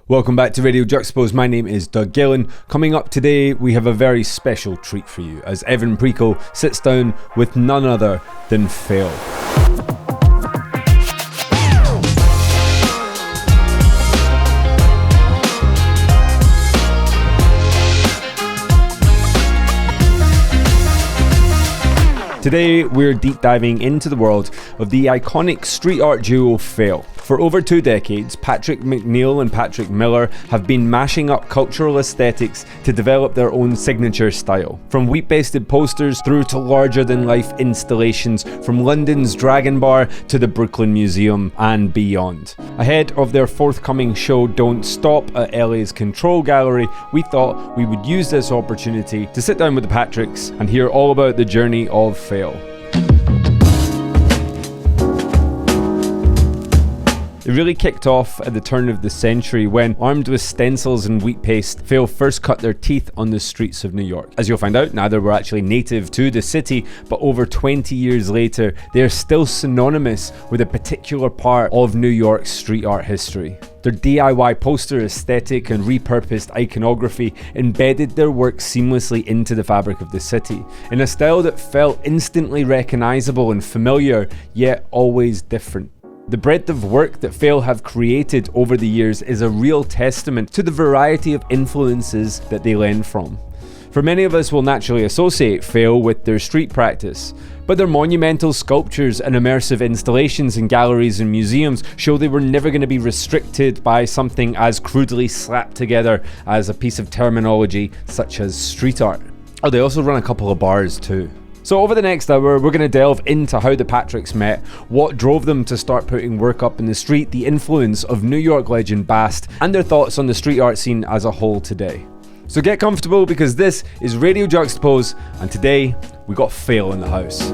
Welcome back to Radio Juxtapoz. My name is Doug Gillen. Coming up today, we have a very special treat for you as Evan Preco sits down with none other than FAILE. Today, we're deep diving into the world of the iconic street art duo FAILE. For over 2 decades, Patrick McNeil and Patrick Miller have been mashing up cultural aesthetics to develop their own signature style. From wheat-basted posters through to larger-than-life installations, from London's Dragon Bar to the Brooklyn Museum and beyond. Ahead of their forthcoming show Don't Stop at LA's Control Gallery, we thought we would use this opportunity to sit down with the Patricks and hear all about the journey of FAILE. It really kicked off at the turn of the century when, armed with stencils and wheat paste, FAILE first cut their teeth on the streets of New York. As you'll find out, neither were actually native to the city, but over 20 years later, they are still synonymous with a particular part of New York's street art history. Their DIY poster aesthetic and repurposed iconography embedded their work seamlessly into the fabric of the city, in a style that felt instantly recognizable and familiar, yet always different. The breadth of work that FAILE have created over the years is a real testament to the variety of influences that they lend from. For many of us will naturally associate FAILE with their street practice, but their monumental sculptures and immersive installations in galleries and museums show they were never going to be restricted by something as crudely slapped together as a piece of terminology such as street art. Oh, they also run a couple of bars too. So over the next hour, we're going to delve into how the Patricks met, what drove them to start putting work up in the street, the influence of New York legend Bast, and their thoughts on the street art scene as a whole today. So get comfortable because this is Radio Juxtapoz, and today we got FAILE in the house.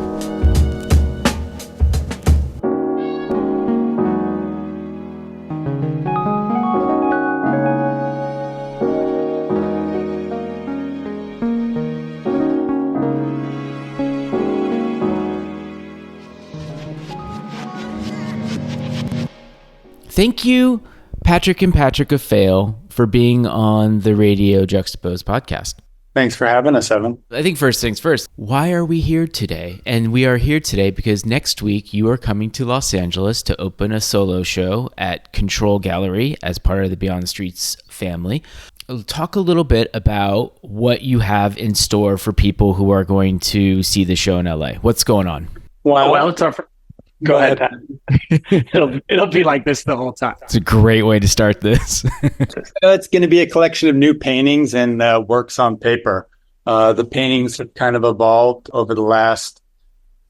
Thank you, Patrick and Patrick of FAILE, for being on the Radio Juxtapoz podcast. Thanks for having us, Evan. I think first things first, why are we here today? And we are here today because next week you are coming to Los Angeles to open a solo show at Control Gallery as part of the Beyond the Streets family. Talk a little bit about what you have in store for people who are going to see the show in LA. What's going on? Well, it's our... Go ahead, Pat. It'll be like this the whole time. It's a great way to start this. It's going to be a collection of new paintings and works on paper. The paintings have kind of evolved over the last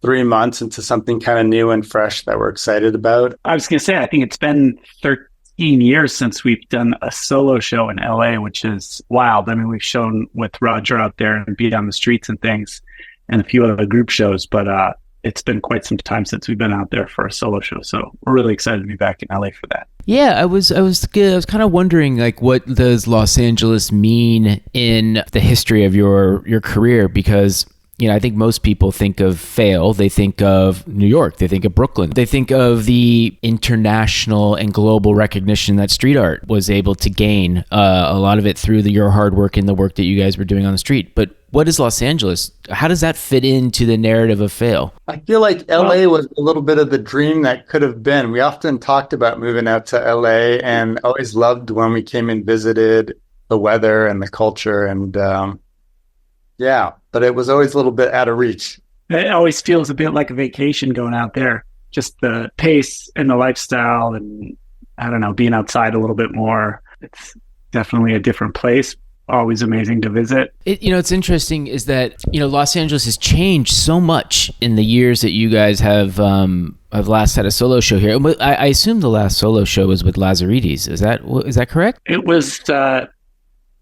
3 months into something kind of new and fresh that we're excited about. I was going to say, I think it's been 13 years since we've done a solo show in LA, which is wild. I mean, we've shown with Roger out there and Beat on the Streets and things, and a few other group shows, but it's been quite some time since we've been out there for a solo show, so we're really excited to be back in LA for that. Yeah, I was kind of wondering, like, what does Los Angeles mean in the history of your career? Because, you know, I think most people think of FAILE, they think of New York, they think of Brooklyn, they think of the international and global recognition that street art was able to gain, a lot of it through your hard work and the work that you guys were doing on the street. But what is Los Angeles? How does that fit into the narrative of FAILE? I feel like LA was a little bit of the dream that could have been. We often talked about moving out to LA and always loved when we came and visited the weather and the culture. And but it was always a little bit out of reach. It always feels a bit like a vacation going out there. Just the pace and the lifestyle and, I don't know, being outside a little bit more. It's definitely a different place. Always amazing to visit. It's interesting is that, Los Angeles has changed so much in the years that you guys have last had a solo show here. I assume the last solo show was with Lazaridis. Is that correct? It was. It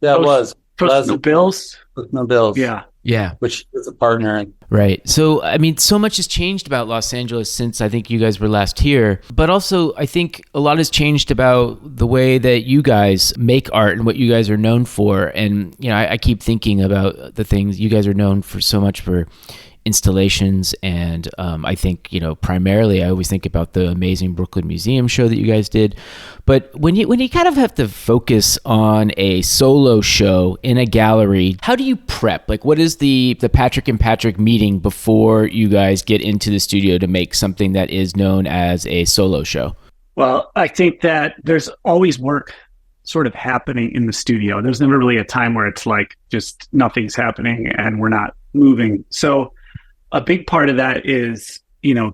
was. Post No Bills. Post No Bills. Yeah. Which is a partner in. Right. So, I mean, so much has changed about Los Angeles since I think you guys were last here. But also, I think a lot has changed about the way that you guys make art and what you guys are known for. And, I keep thinking about the things you guys are known for so much for installations. And I think, primarily I always think about the amazing Brooklyn Museum show that you guys did. But when you kind of have to focus on a solo show in a gallery, how do you prep? Like, what is the Patrick and Patrick meeting before you guys get into the studio to make something that is known as a solo show? Well, I think that there's always work sort of happening in the studio. There's never really a time where it's like just nothing's happening and we're not moving. So a big part of that is,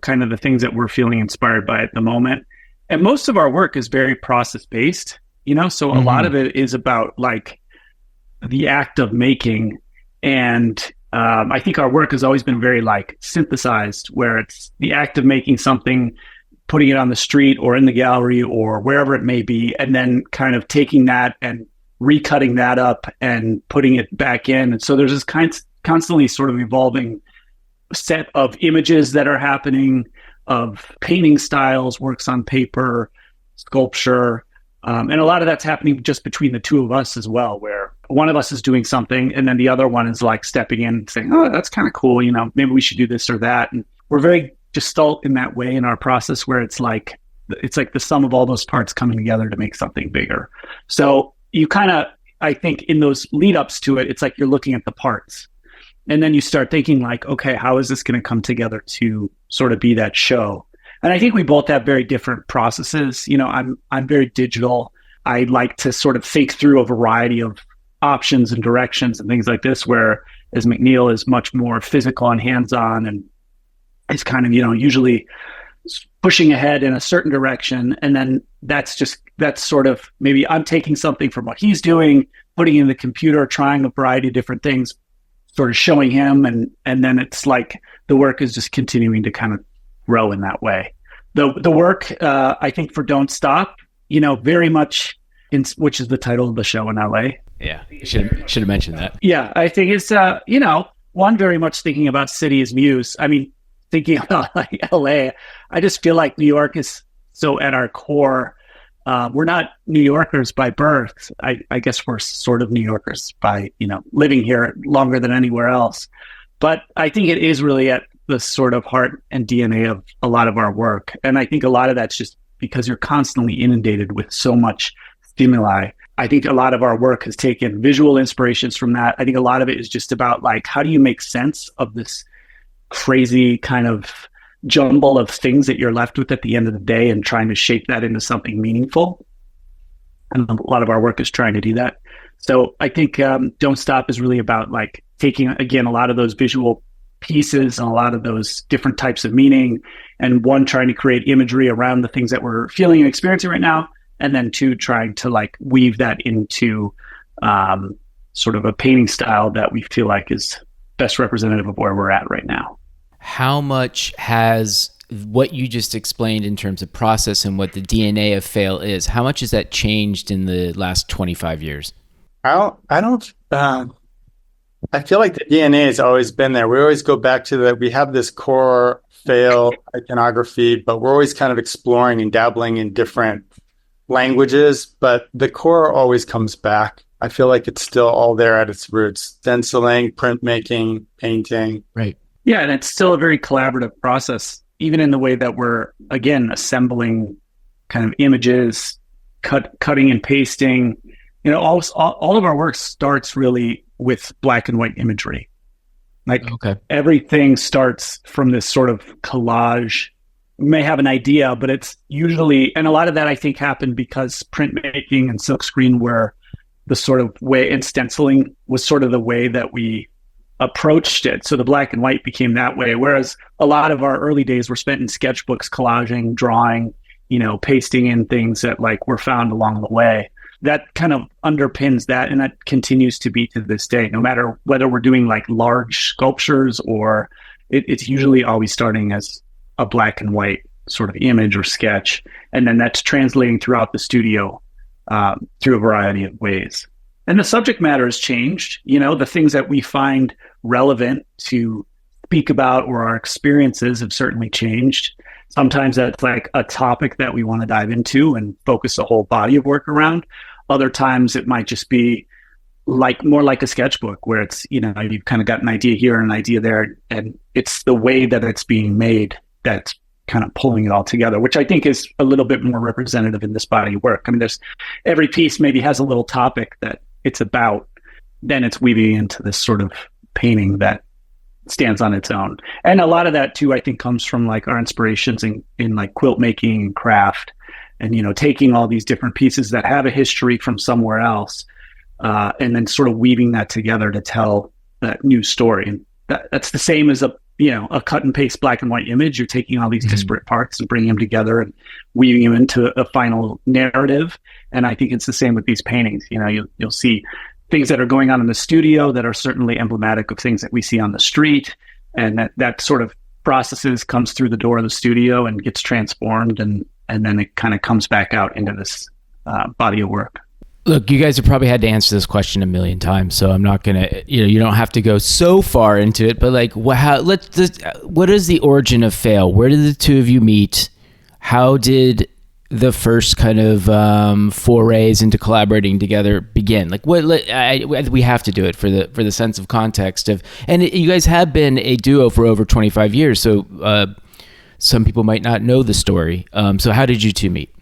kind of the things that we're feeling inspired by at the moment. And most of our work is very process based, so a lot of it is about like the act of making. And I think our work has always been very like synthesized, where it's the act of making something, putting it on the street or in the gallery or wherever it may be, and then kind of taking that and recutting that up and putting it back in. And so there's this constantly sort of evolving set of images that are happening, of painting styles, works on paper, sculpture. And a lot of that's happening just between the two of us as well, where one of us is doing something and then the other one is like stepping in and saying, oh, that's kind of cool. Maybe we should do this or that. And we're very gestalt in that way in our process, where it's like the sum of all those parts coming together to make something bigger. So you kind of, I think in those lead ups to it, it's like you're looking at the parts and then you start thinking like, okay, how is this going to come together to sort of be that show? And I think we both have very different processes. I'm very digital. I like to sort of think through a variety of options and directions and things like this, where as McNeil is much more physical and hands-on and is kind of, usually pushing ahead in a certain direction. And then that's sort of, maybe I'm taking something from what he's doing, putting it in the computer, trying a variety of different things, sort of showing him. And then it's like the work is just continuing to kind of grow in that way. The work, I think for Don't Stop, very much, which is the title of the show in LA. Yeah, should have mentioned that. Yeah, I think it's, one, very much thinking about city as muse. I mean, thinking about like LA, I just feel like New York is so at our core. We're not New Yorkers by birth. I guess we're sort of New Yorkers by, living here longer than anywhere else. But I think it is really at the sort of heart and DNA of a lot of our work. And I think a lot of that's just because you're constantly inundated with so much stimuli. I think a lot of our work has taken visual inspirations from that. I think a lot of it is just about like, how do you make sense of this crazy kind of jumble of things that you're left with at the end of the day and trying to shape that into something meaningful. And a lot of our work is trying to do that. So I think Don't Stop is really about like taking, again, a lot of those visual pieces and a lot of those different types of meaning, and one, trying to create imagery around the things that we're feeling and experiencing right now, and then two, trying to like weave that into sort of a painting style that we feel like is best representative of where we're at right now. How much has what you just explained in terms of process and what the DNA of FAILE is, how much has that changed in the last 25 years? I feel like the DNA has always been there. We always go back to that. We have this core FAILE iconography, but we're always kind of exploring and dabbling in different languages, but the core always comes back. I feel like it's still all there at its roots: stenciling, printmaking, painting. Right. Yeah, and it's still a very collaborative process, even in the way that we're, again, assembling kind of images, cutting and pasting. All of our work starts really with black and white imagery. Like Everything starts from this sort of collage. We may have an idea, but it's usually, and a lot of that I think happened because printmaking and silkscreen were the sort of way, and stenciling was sort of the way that we approached it. So the black and white became that way. Whereas a lot of our early days were spent in sketchbooks, collaging, drawing, pasting in things that like were found along the way. That kind of underpins that, and that continues to be to this day, no matter whether we're doing like large sculptures or it's usually always starting as a black and white sort of image or sketch. And then that's translating throughout the studio through a variety of ways. And the subject matter has changed. The things that we find relevant to speak about or our experiences have certainly changed. Sometimes that's like a topic that we want to dive into and focus a whole body of work around. Other times it might just be like more like a sketchbook where it's, you've kind of got an idea here and an idea there, and it's the way that it's being made that's kind of pulling it all together, which I think is a little bit more representative in this body of work. I mean, there's every piece maybe has a little topic that it's about, then it's weaving into this sort of painting that stands on its own. And a lot of that too, I think, comes from like our inspirations in like quilt making and craft, and taking all these different pieces that have a history from somewhere else, and then sort of weaving that together to tell that new story. And that's the same as a cut and paste black and white image. You're taking all these disparate parts and bringing them together and weaving them into a final narrative. And I think it's the same with these paintings. You'll see things that are going on in the studio that are certainly emblematic of things that we see on the street, and that sort of processes comes through the door of the studio and gets transformed, and then it kind of comes back out into this body of work. Look, you guys have probably had to answer this question a million times, so I'm not gonna, you don't have to go so far into it. But like, what is the origin of FAILE? Where did the two of you meet? How did the first kind of forays into collaborating together begin? Like, we have to do it for the sense of context of, and you guys have been a duo for over 25 years, so some people might not know the story. So how did you two meet?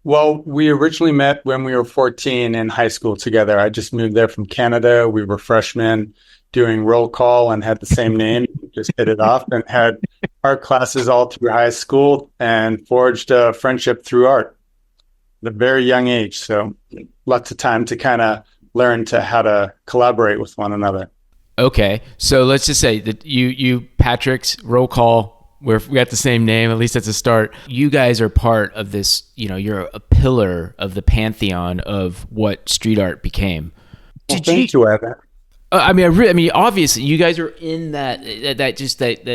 Well, we originally met when we were 14 in high school together. I just moved there from Canada. We were freshmen doing roll call and had the same name, just hit it off, and had art classes all through high school and forged a friendship through art at a very young age. So lots of time to kind of learn how to collaborate with one another. Okay. So let's just say that you Patrick's roll call, we got the same name, at least that's a start. You guys are part of this, you're a pillar of the pantheon of what street art became. Well, thank you, Evan. I mean, obviously, you guys are in that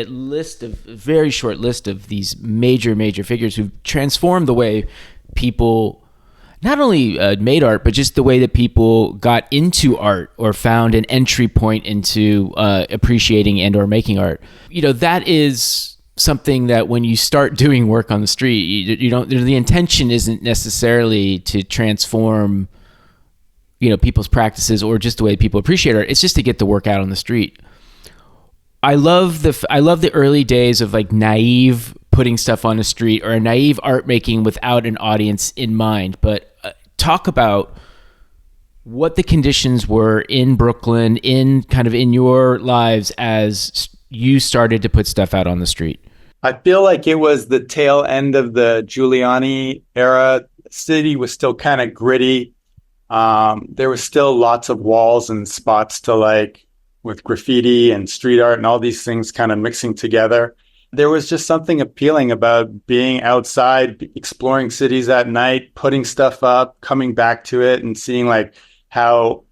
list of very short list of these major figures who've transformed the way people not only made art, but just the way that people got into art or found an entry point into appreciating and or making art. That is something that when you start doing work on the street, you don't. The intention isn't necessarily to transform people's practices or just the way people appreciate art. It's just to get the work out on the street. I love the early days of like naive putting stuff on the street or a naive art making without an audience in mind. But talk about what the conditions were in Brooklyn, in your lives as you started to put stuff out on the street. I feel like it was the tail end of the Giuliani era. The city was still kind of gritty. There was still lots of walls and spots to like with graffiti and street art and all these things kind of mixing together. There was just something appealing about being outside, exploring cities at night, putting stuff up, coming back to it and seeing like how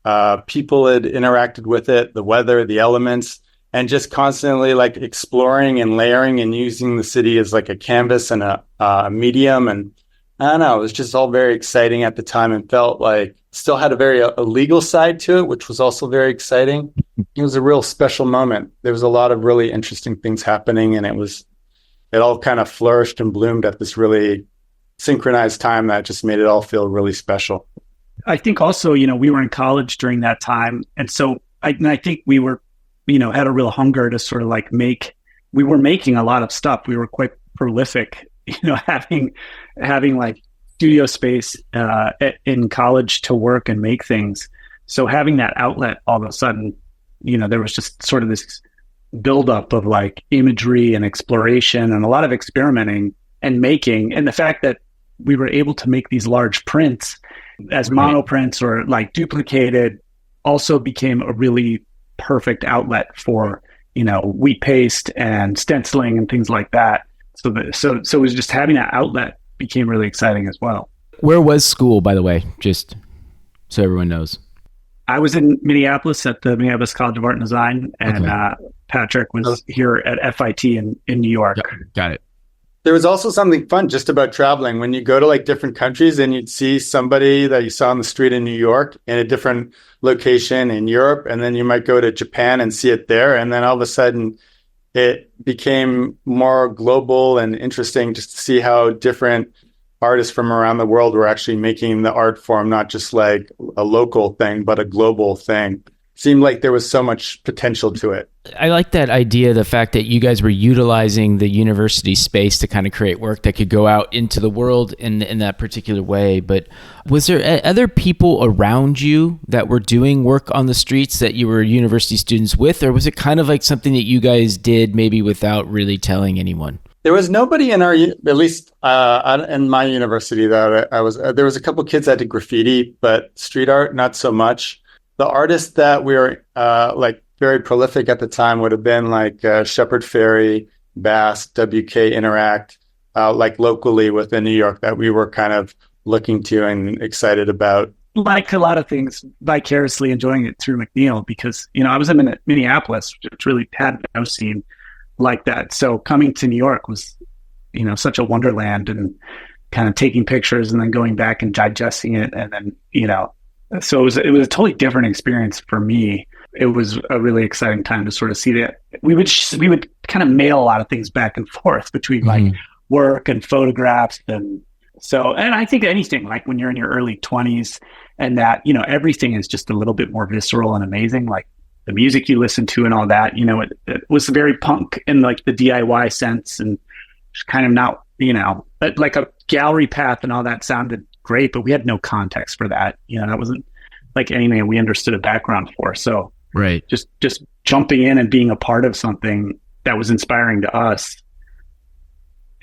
people had interacted with it, the weather, the elements, and just constantly like exploring and layering and using the city as like a canvas and a medium. And I don't know, it was just all very exciting at the time and felt like still had a very illegal side to it, which was also very exciting. It was a real special moment. There was a lot of really interesting things happening, and it all kind of flourished and bloomed at this really synchronized time that just made it all feel really special. I think also, we were in college during that time. And so I think we were, had a real hunger to sort of like we were making a lot of stuff. We were quite prolific, having like studio space in college to work and make things. So having that outlet all of a sudden, there was just sort of this buildup of like imagery and exploration and a lot of experimenting and making. And the fact that we were able to make these large prints as monoprints or like duplicated also became a really perfect outlet for, wheat paste and stenciling and things like that. So it was just having that outlet became really exciting as well. Where was school, by the way, just so everyone knows? I was in Minneapolis at the Minneapolis College of Art and Design, and Patrick was here at FIT in New York. Got it. There was also something fun just about traveling. When you go to like different countries and you'd see somebody that you saw on the street in New York in a different location in Europe, and then you might go to Japan and see it there. And then all of a sudden it became more global and interesting just to see how different artists from around the world were actually making the art form not just like a local thing, but a global thing. Seemed like there was so much potential to it. I like that idea, the fact that you guys were utilizing the university space to kind of create work that could go out into the world in that particular way. But was there other people around you that were doing work on the streets that you were university students with, or was it kind of like something that you guys did maybe without really telling anyone? There was nobody in at least in my university that I was, there was a couple kids that did graffiti, but street art, not so much. The artists that we were like very prolific at the time would have been like Shepard Fairey, Bass, WK Interact, like locally within New York that we were kind of looking to and excited about. Like a lot of things, vicariously enjoying it through McNeil because, I was in Minneapolis, which really had no scene like that. So coming to New York was, such a wonderland, and kind of taking pictures and then going back and digesting it. And then, so it was a totally different experience for me. It was a really exciting time to sort of see that. We would kind of mail a lot of things back and forth between like work and photographs. And I think anything like when you're in your early 20s and that, everything is just a little bit more visceral and amazing. Like the music you listen to and all that, it was very punk in like the DIY sense, and just kind of not, like a gallery path and all that sounded great, but we had no context for that. That wasn't like anything that we understood a background for. So right, just jumping in and being a part of something that was inspiring to us,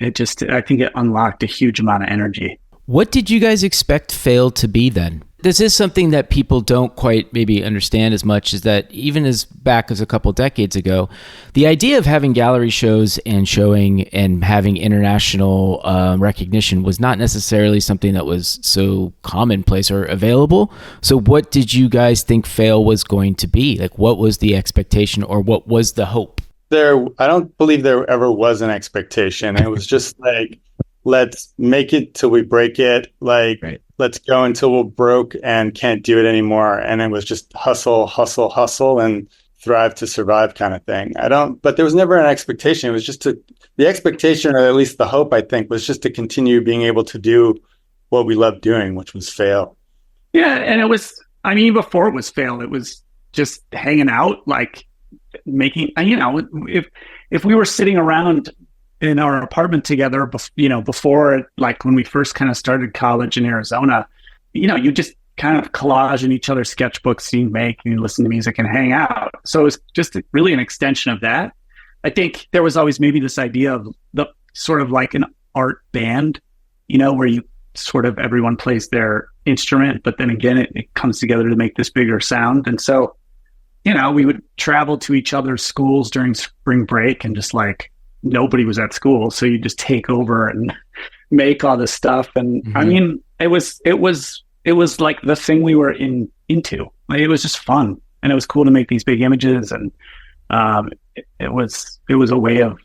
I think it unlocked a huge amount of energy. What did you guys expect FAILE to be then? This is something that people don't quite maybe understand as much, is that even as back as a couple decades ago, the idea of having gallery shows and showing and having international recognition was not necessarily something that was so commonplace or available. So what did you guys think FAILE was going to be? Like, what was the expectation, or what was the hope? I don't believe there ever was an expectation. It was just like, let's make it till we break it. Like, right. Let's go until we're broke and can't do it anymore. And it was just hustle, hustle, hustle, and thrive to survive kind of thing. But there was never an expectation. It was just the expectation, or at least the hope, I think, was just to continue being able to do what we loved doing, which was FAILE. Yeah. And it was, before it was FAILE, it was just hanging out, like making, if we were sitting around in our apartment together, before, like when we first kind of started college in Arizona, you just kind of collage in each other's sketchbooks you make, and you listen to music and hang out. So it was just really an extension of that. I think there was always maybe this idea of the sort of like an art band, where you sort of, everyone plays their instrument, but then again, it comes together to make this bigger sound. And so, we would travel to each other's schools during spring break, and just like, nobody was at school, so you just take over and make all this stuff. And it was like the thing we were into. Like, it was just fun, and it was cool to make these big images, and it was a way of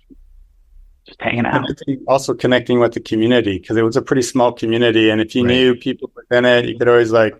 just hanging out. Also connecting with the community, because it was a pretty small community, and if you knew people within it, you could always like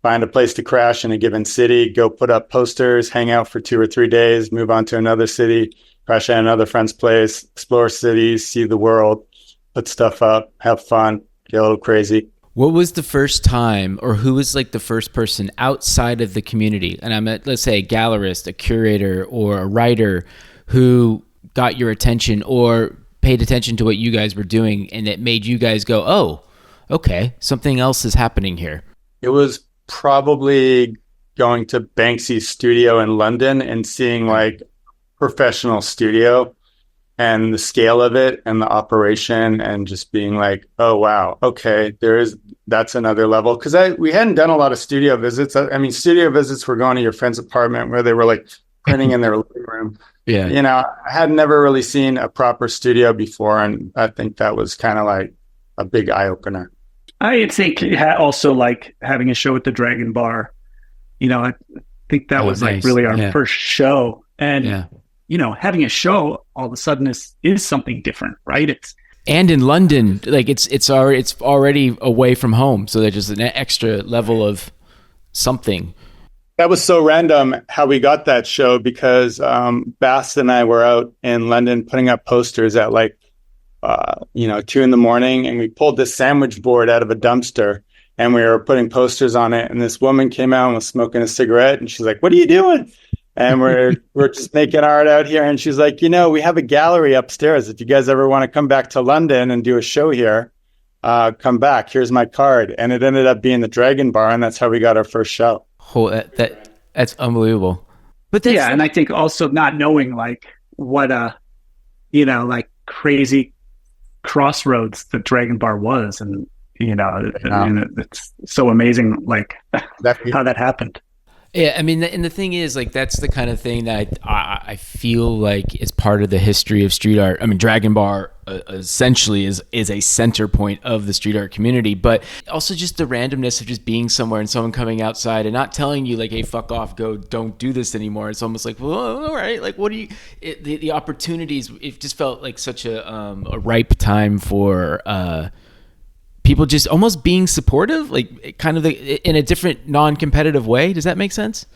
find a place to crash in a given city, go put up posters, hang out for 2 or 3 days, move on to another city, crash at another friend's place, explore cities, see the world, put stuff up, have fun, get a little crazy. What was the first time, or who was like the first person outside of the community? And I'm let's say a gallerist, a curator, or a writer who got your attention or paid attention to what you guys were doing, and it made you guys go, oh, okay, something else is happening here. It was probably going to Banksy's studio in London and seeing like professional studio and the scale of it and the operation, and just being like, oh wow, okay, that's another level. Because we hadn't done a lot of studio visits. Studio visits were going to your friend's apartment where they were like printing in their living room. Yeah, I had never really seen a proper studio before, and I think that was kind of like a big eye opener. I think also like having a show at the Dragon Bar. I think that was nice. Like really our first show, and having a show all of a sudden is something different, right? And in London, like it's already away from home, so there's just an extra level of something. That was so random how we got that show, because Bass and I were out in London putting up posters at like 2 a.m, and we pulled this sandwich board out of a dumpster, and we were putting posters on it. And this woman came out and was smoking a cigarette, and she's like, "What are you doing?" And we're just making art out here. And she's like, "We have a gallery upstairs. If you guys ever want to come back to London and do a show here, come back. Here's my card." And it ended up being the Dragon Bar, and that's how we got our first show. Oh, that's unbelievable. But yeah, and I think also not knowing like what like crazy crossroads the Dragon Bar was, and it's so amazing like how that happened. Yeah, I mean, and the thing is, like, that's the kind of thing that I feel like is part of the history of street art. I mean, Dragon Bar essentially is a center point of the street art community, but also just the randomness of just being somewhere and someone coming outside and not telling you, like, "Hey, fuck off, don't do this anymore." It's almost like, well, all right, like, what do you? The opportunities. It just felt like such a ripe time for. People just almost being supportive, like kind of in a different non-competitive way. Does that make sense?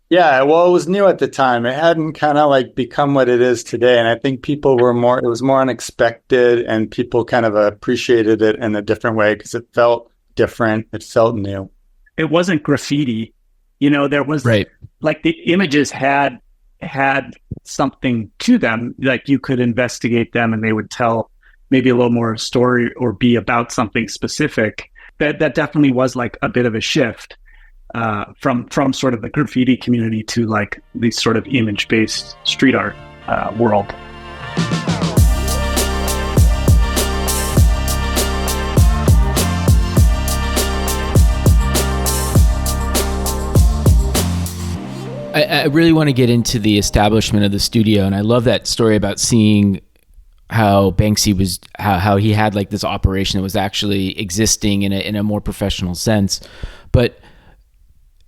Yeah, well, it was new at the time. It hadn't kind of like become what it is today. And I think it was more unexpected, and people kind of appreciated it in a different way because it felt different. It felt new. It wasn't graffiti. There was like the images had something to them. Like you could investigate them and they would tell maybe a little more story or be about something specific. That definitely was like a bit of a shift from sort of the graffiti community to like the sort of image-based street art world. I really want to get into the establishment of the studio, and I love that story about seeing how Banksy was, how he had like this operation that was actually existing in a more professional sense. But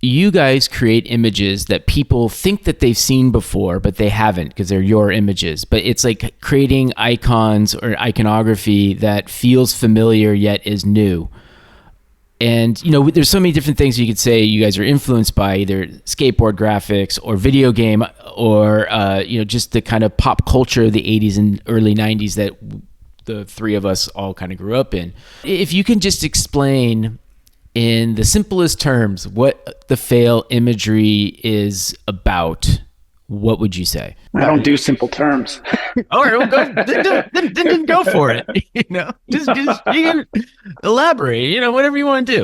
you guys create images that people think that they've seen before, but they haven't because they're your images. But it's like creating icons or iconography that feels familiar yet is new. And, there's so many different things you could say you guys are influenced by, either skateboard graphics or video game or, just the kind of pop culture of the 80s and early 90s that the three of us all kind of grew up in. If you can just explain in the simplest terms what the FAILE imagery is about, what would you say? I don't do simple terms. All right, well, then go for it. Just you can elaborate. Whatever you want to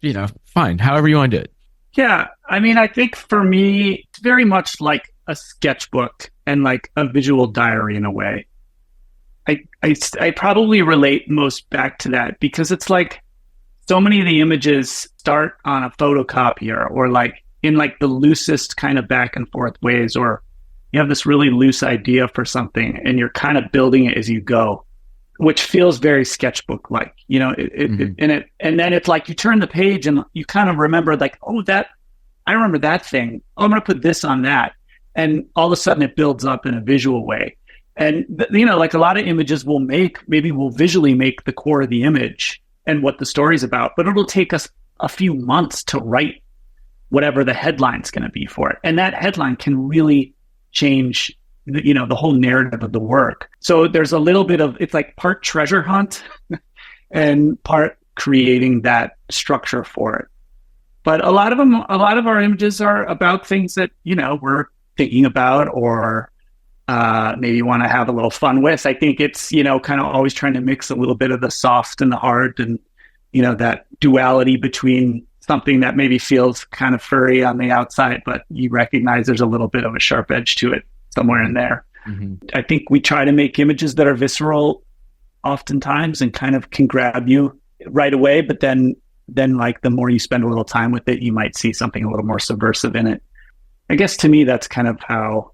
do. Fine. However you want to do it. Yeah, I mean, I think for me, it's very much like a sketchbook and like a visual diary in a way. I probably relate most back to that because it's like so many of the images start on a photocopier or like in like the loosest kind of back and forth ways, or you have this really loose idea for something and you're kind of building it as you go, which feels very sketchbook like, and then it's like you turn the page and you kind of remember like, oh, I remember that thing. Oh, I'm going to put this on that. And all of a sudden it builds up in a visual way. And, like a lot of images we'll visually make the core of the image and what the story's about, but it'll take us a few months to write whatever the headline's going to be for it. And that headline can really change, the whole narrative of the work. So there's a little bit of, it's like part treasure hunt and part creating that structure for it. But a lot of our images are about things that, we're thinking about or maybe want to have a little fun with. I think it's, kind of always trying to mix a little bit of the soft and the hard and, that duality between something that maybe feels kind of furry on the outside, but you recognize there's a little bit of a sharp edge to it somewhere in there. Mm-hmm. I think we try to make images that are visceral oftentimes and kind of can grab you right away, but then like the more you spend a little time with it, you might see something a little more subversive in it. I guess to me, that's kind of how,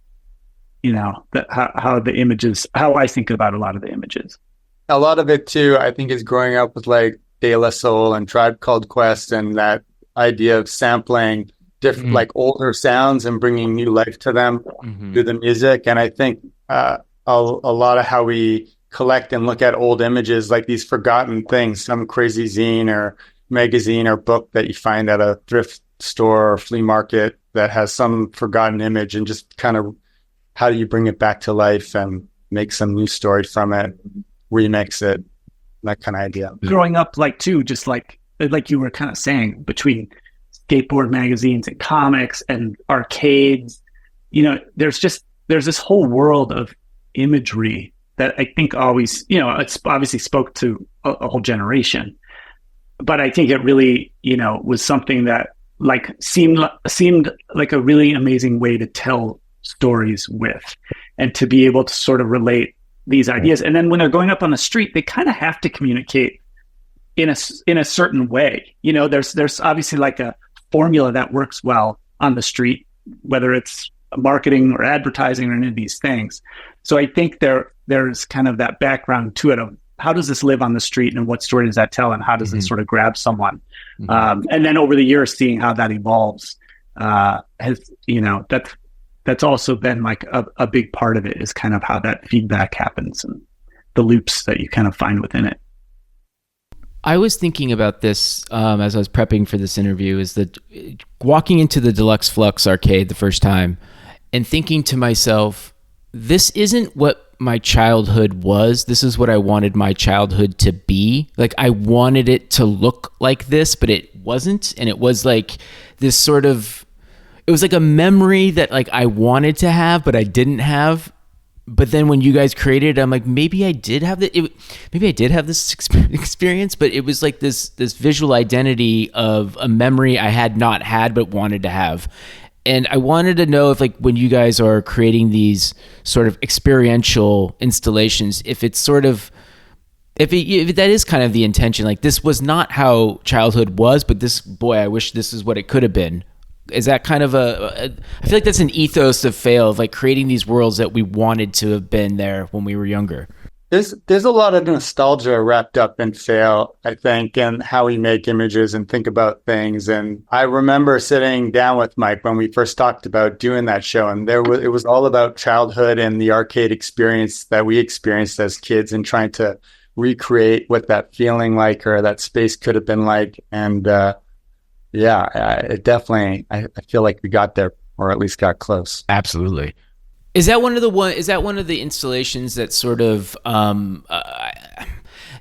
how the images, how I think about a lot of the images. A lot of it too, I think, is growing up with like De La Soul and Tribe Called Quest and that idea of sampling different, like older sounds and bringing new life to them through the music. And I think a lot of how we collect and look at old images, like these forgotten things, some crazy zine or magazine or book that you find at a thrift store or flea market that has some forgotten image, and just kind of how do you bring it back to life and make some new story from it remix it, that kind of idea. Growing up, like too, just like you were kind of saying, between skateboard magazines and comics and arcades, there's this whole world of imagery that I think always, it's obviously spoke to a whole generation, but I think it really, was something that like seemed like a really amazing way to tell stories with, and to be able to sort of relate these ideas. And then when they're going up on the street, they kind of have to communicate in a certain way. There's obviously like a formula that works well on the street, whether it's marketing or advertising or any of these things. So I think there's kind of that background to it of how does this live on the street, and what story does that tell, and how does it sort of grab someone? And then over the years, seeing how that evolves has, that's also been like a big part of it, is kind of how that feedback happens and the loops that you kind of find within it. I was thinking about this as I was prepping for this interview, is that walking into the Deluxe Flux arcade the first time and thinking to myself, this isn't what my childhood was. This is what I wanted my childhood to be. Like, I wanted it to look like this, but it wasn't. And it was like this sort of, it was like a memory that like I wanted to have, but I didn't have. But then when you guys created it, I'm like, maybe I did have this experience, but it was like this visual identity of a memory I had not had, but wanted to have. And I wanted to know if, like, when you guys are creating these sort of experiential installations, if it's sort of, if that is kind of the intention, like this was not how childhood was, but this, boy, I wish this is what it could have been. Is that kind of I feel like that's an ethos of FAILE, of like creating these worlds that we wanted to have been there when we were younger. There's a lot of nostalgia wrapped up in FAILE, I think, and how we make images and think about things. And I remember sitting down with Mike when we first talked about doing that show, and it was all about childhood and the arcade experience that we experienced as kids, and trying to recreate what that feeling like, or that space could have been like. And it definitely, I feel like we got there, or at least got close. Absolutely. Is that one of the installations that sort of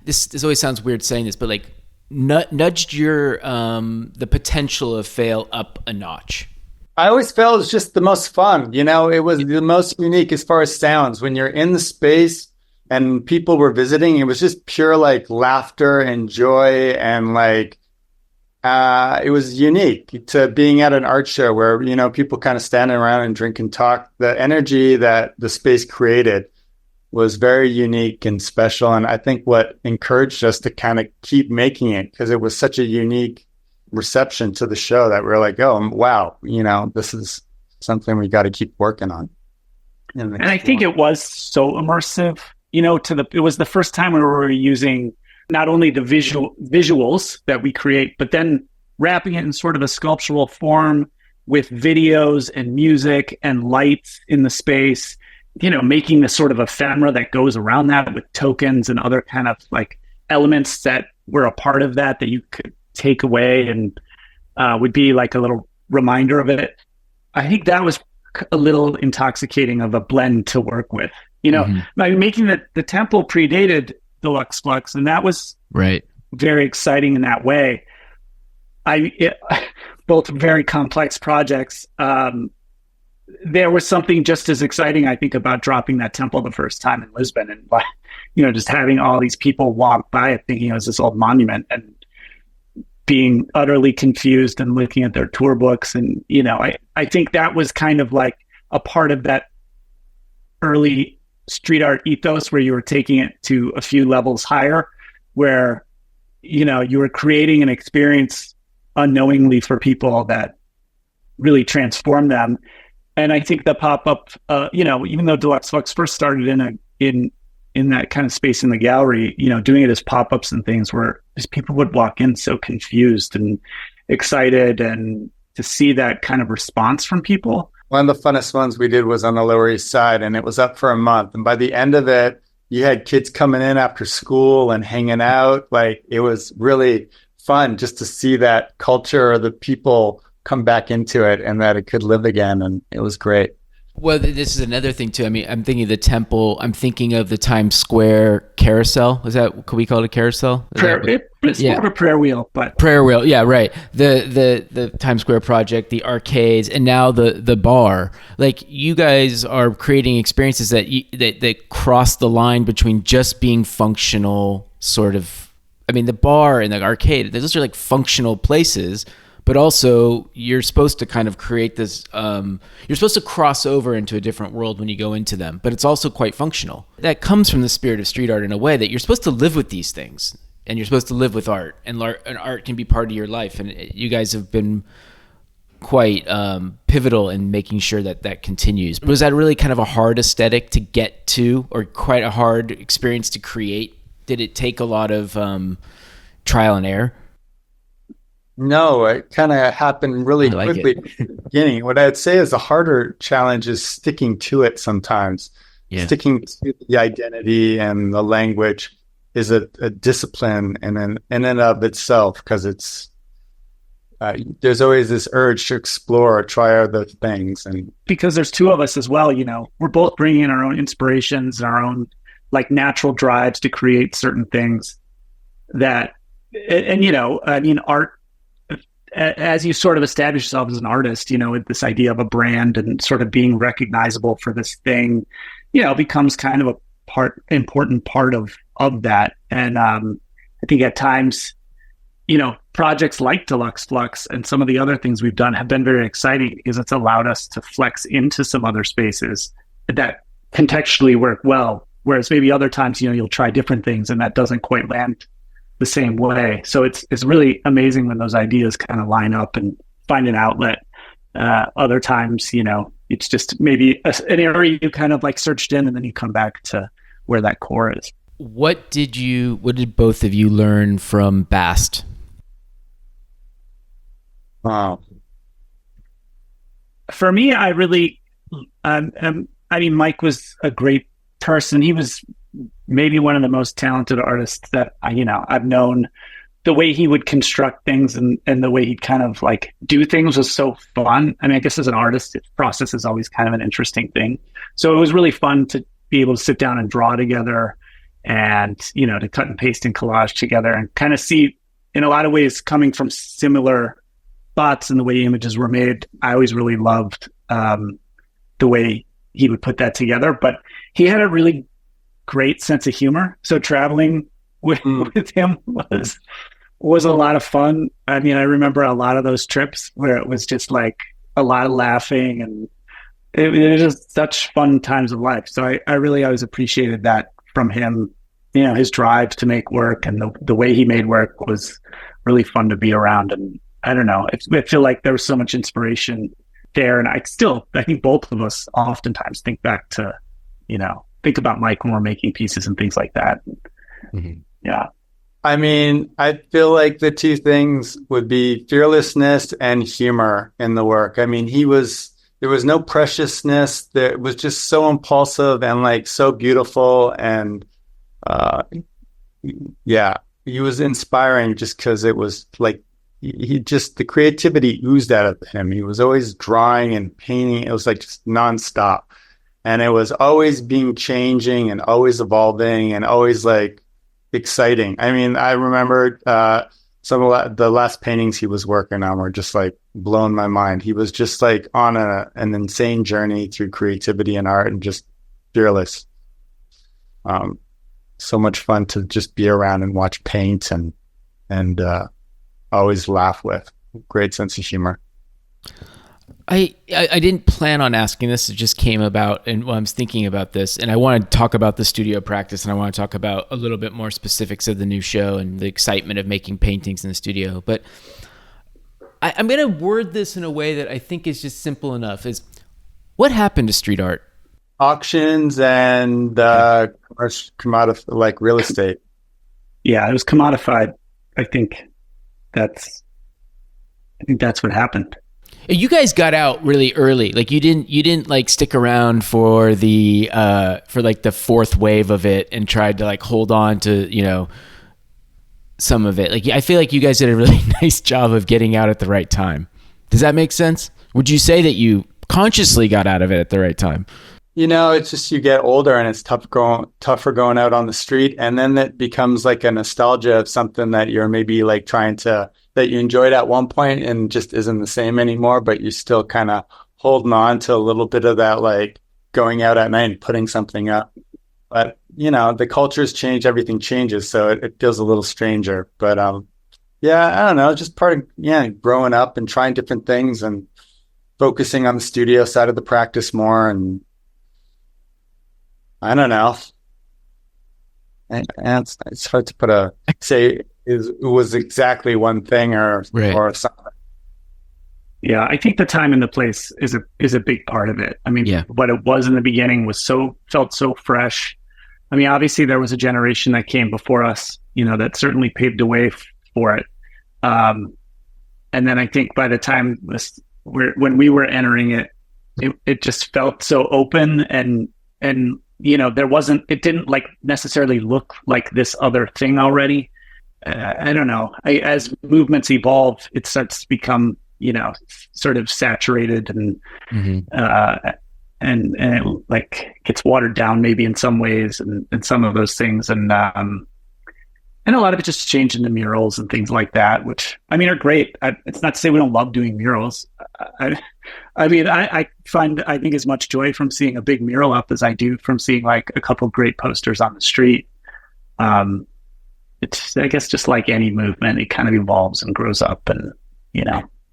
this always sounds weird saying this, but like nudged your the potential of FAILE up a notch? I always felt it was just the most fun. It was the most unique as far as sounds. When you're in the space and people were visiting, it was just pure like laughter and joy, and like it was unique to being at an art show where, people kind of standing around and drink and talk. The energy that the space created was very unique and special. And I think what encouraged us to kind of keep making it, because it was such a unique reception to the show, that we're like, oh, wow, this is something we got to keep working on. And I think it was so immersive, it was the first time we were using not only the visuals that we create, but then wrapping it in sort of a sculptural form with videos and music and lights in the space, making this sort of ephemera that goes around that with tokens and other kind of like elements that were a part of that you could take away and would be like a little reminder of it. I think that was a little intoxicating of a blend to work with, by making the temple predated Deluxe Flux, and that was right, very exciting in that way. Both very complex projects. There was something just as exciting, I think, about dropping that temple the first time in Lisbon, and just having all these people walk by it thinking it was this old monument, and being utterly confused and looking at their tour books. And I think that was kind of like a part of that early street art ethos, where you were taking it to a few levels higher, where you were creating an experience unknowingly for people that really transformed them. And I think the pop-up, even though Deluxe Flux first started in that kind of space in the gallery, doing it as pop-ups and things, where just people would walk in so confused and excited, and to see that kind of response from people. One of the funnest ones we did was on the Lower East Side, and it was up for a month. And by the end of it, you had kids coming in after school and hanging out. Like, it was really fun just to see that culture, or the people come back into it, and that it could live again. And it was great. Well, this is another thing too. I mean, I'm thinking of the temple. I'm thinking of the Times Square carousel. Could we call it a carousel? It's more of a prayer wheel, but prayer wheel. Yeah, right. The Times Square project, the arcades, and now the bar. Like, you guys are creating experiences that cross the line between just being functional, sort of. I mean, the bar and the arcade, those are like functional places. But also, you're supposed to kind of create this, you're supposed to cross over into a different world when you go into them, but it's also quite functional. That comes from the spirit of street art in a way that you're supposed to live with these things, and you're supposed to live with art, and art can be part of your life. And you guys have been quite pivotal in making sure that continues. Was that really kind of a hard aesthetic to get to, or quite a hard experience to create? Did it take a lot of trial and error? No, it kind of happened really quickly at the beginning. What I'd say is the harder challenge is sticking to it sometimes. Yeah. Sticking to the identity and the language is a discipline in and of itself, because it's there's always this urge to explore or try other things. And because there's two of us as well, we're both bringing in our own inspirations and our own like natural drives to create certain things that, and art, as you sort of establish yourself as an artist, with this idea of a brand and sort of being recognizable for this thing, becomes kind of important part of that. And I think at times, projects like Deluxe Flux and some of the other things we've done have been very exciting, because it's allowed us to flex into some other spaces that contextually work well. Whereas maybe other times, you'll try different things and that doesn't quite land the same way. So it's really amazing when those ideas kind of line up and find an outlet. Other times, it's just maybe an area you kind of like searched in, and then you come back to where that core is. What did both of you learn from Bast? Wow. For me, I really, Mike was a great person. He was maybe one of the most talented artists that I've known. The way he would construct things and the way he'd kind of like do things was so fun. I mean, I guess as an artist, the process is always kind of an interesting thing. So it was really fun to be able to sit down and draw together, and, to cut and paste and collage together, and kind of see, in a lot of ways, coming from similar thoughts and the way images were made. I always really loved the way he would put that together, but he had a really great sense of humor. So traveling with him was a lot of fun. I mean, I remember a lot of those trips where it was just like a lot of laughing, and it was just such fun times of life. So I really always appreciated that from him. His drive to make work and the way he made work was really fun to be around. And I don't know, I feel like there was so much inspiration there. And I think both of us oftentimes think back to, think about Mike when we're making pieces and things like that. Mm-hmm. Yeah. I mean, I feel like the two things would be fearlessness and humor in the work. I mean, there was no preciousness. It was just so impulsive and like so beautiful. And he was inspiring just because it was like, the creativity oozed out of him. He was always drawing and painting. It was like just nonstop. And it was always changing and always evolving and always like exciting. I mean, I remember some of the last paintings he was working on were just like blowing my mind. He was just like on an insane journey through creativity and art, and just fearless. So much fun to just be around and watch paint and always laugh with. Great sense of humor. I didn't plan on asking this. It just came about, and I was thinking about this, and I want to talk about the studio practice, and I want to talk about a little bit more specifics of the new show and the excitement of making paintings in the studio. But I'm going to word this in a way that I think is just simple enough. Is what happened to street art? Auctions and commodity, like real estate. Yeah, it was commodified. I think that's what happened. You guys got out really early. Like you didn't like stick around for the fourth wave of it and tried to like hold on to, some of it. Like I feel like you guys did a really nice job of getting out at the right time. Does that make sense? Would you say that you consciously got out of it at the right time? It's just you get older and it's tougher going out on the street. And then that becomes like a nostalgia of something that you're maybe like that you enjoyed at one point and just isn't the same anymore, but you're still kind of holding on to a little bit of that, like going out at night and putting something up. But, the cultures change, everything changes. So it feels a little stranger. But, yeah, I don't know, just part of, growing up and trying different things and focusing on the studio side of the practice more. And I don't know. And it's hard to say it was exactly one thing or something. Yeah, I think the time and the place is a big part of it. I mean, what it was in the beginning felt so fresh. I mean, obviously there was a generation that came before us, that certainly paved the way for it. And then I think by the time when we were entering it just felt so open and it didn't like necessarily look like this other thing already. I don't know. As movements evolve, it starts to become, sort of saturated and it like gets watered down maybe in some ways and some of those things. And a lot of it just changed into murals and things like that, which I mean are great. It's not to say we don't love doing murals. I think as much joy from seeing a big mural up as I do from seeing like a couple great posters on the street. It's, I guess, just like any movement, it kind of evolves and grows up and,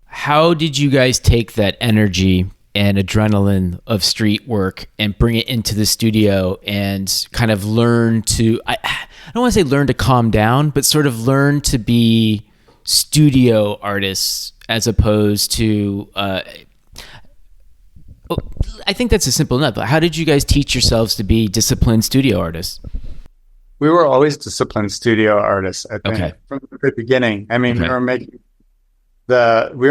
How did you guys take that energy and adrenaline of street work and bring it into the studio and kind of learn to, I don't want to say learn to calm down, but sort of learn to be studio artists as opposed to, I think that's a simple enough. How did you guys teach yourselves to be disciplined studio artists? We were always disciplined studio artists, I think, from the beginning. I mean, we were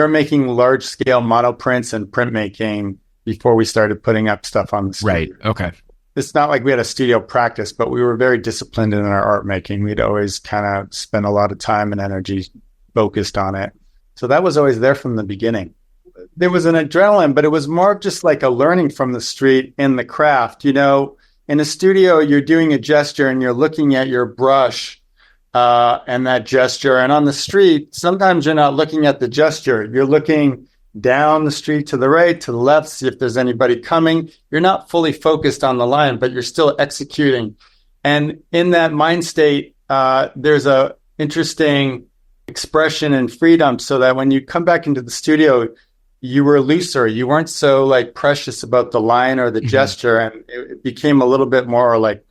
making large scale model prints and printmaking before we started putting up stuff on the street. Right. Okay. It's not like we had a studio practice, but we were very disciplined in our art making. We'd always kind of spend a lot of time and energy focused on it. So that was always there from the beginning. There was an adrenaline, but it was more just like a learning from the street in the craft. In a studio, you're doing a gesture and you're looking at your brush and that gesture. And on the street, sometimes you're not looking at the gesture. You're looking down the street to the right, to the left, see if there's anybody coming. You're not fully focused on the line, but you're still executing. And in that mind state, there's a interesting expression and freedom so that when you come back into the studio, you were looser. You weren't so like precious about the line or the gesture. And it became a little bit more like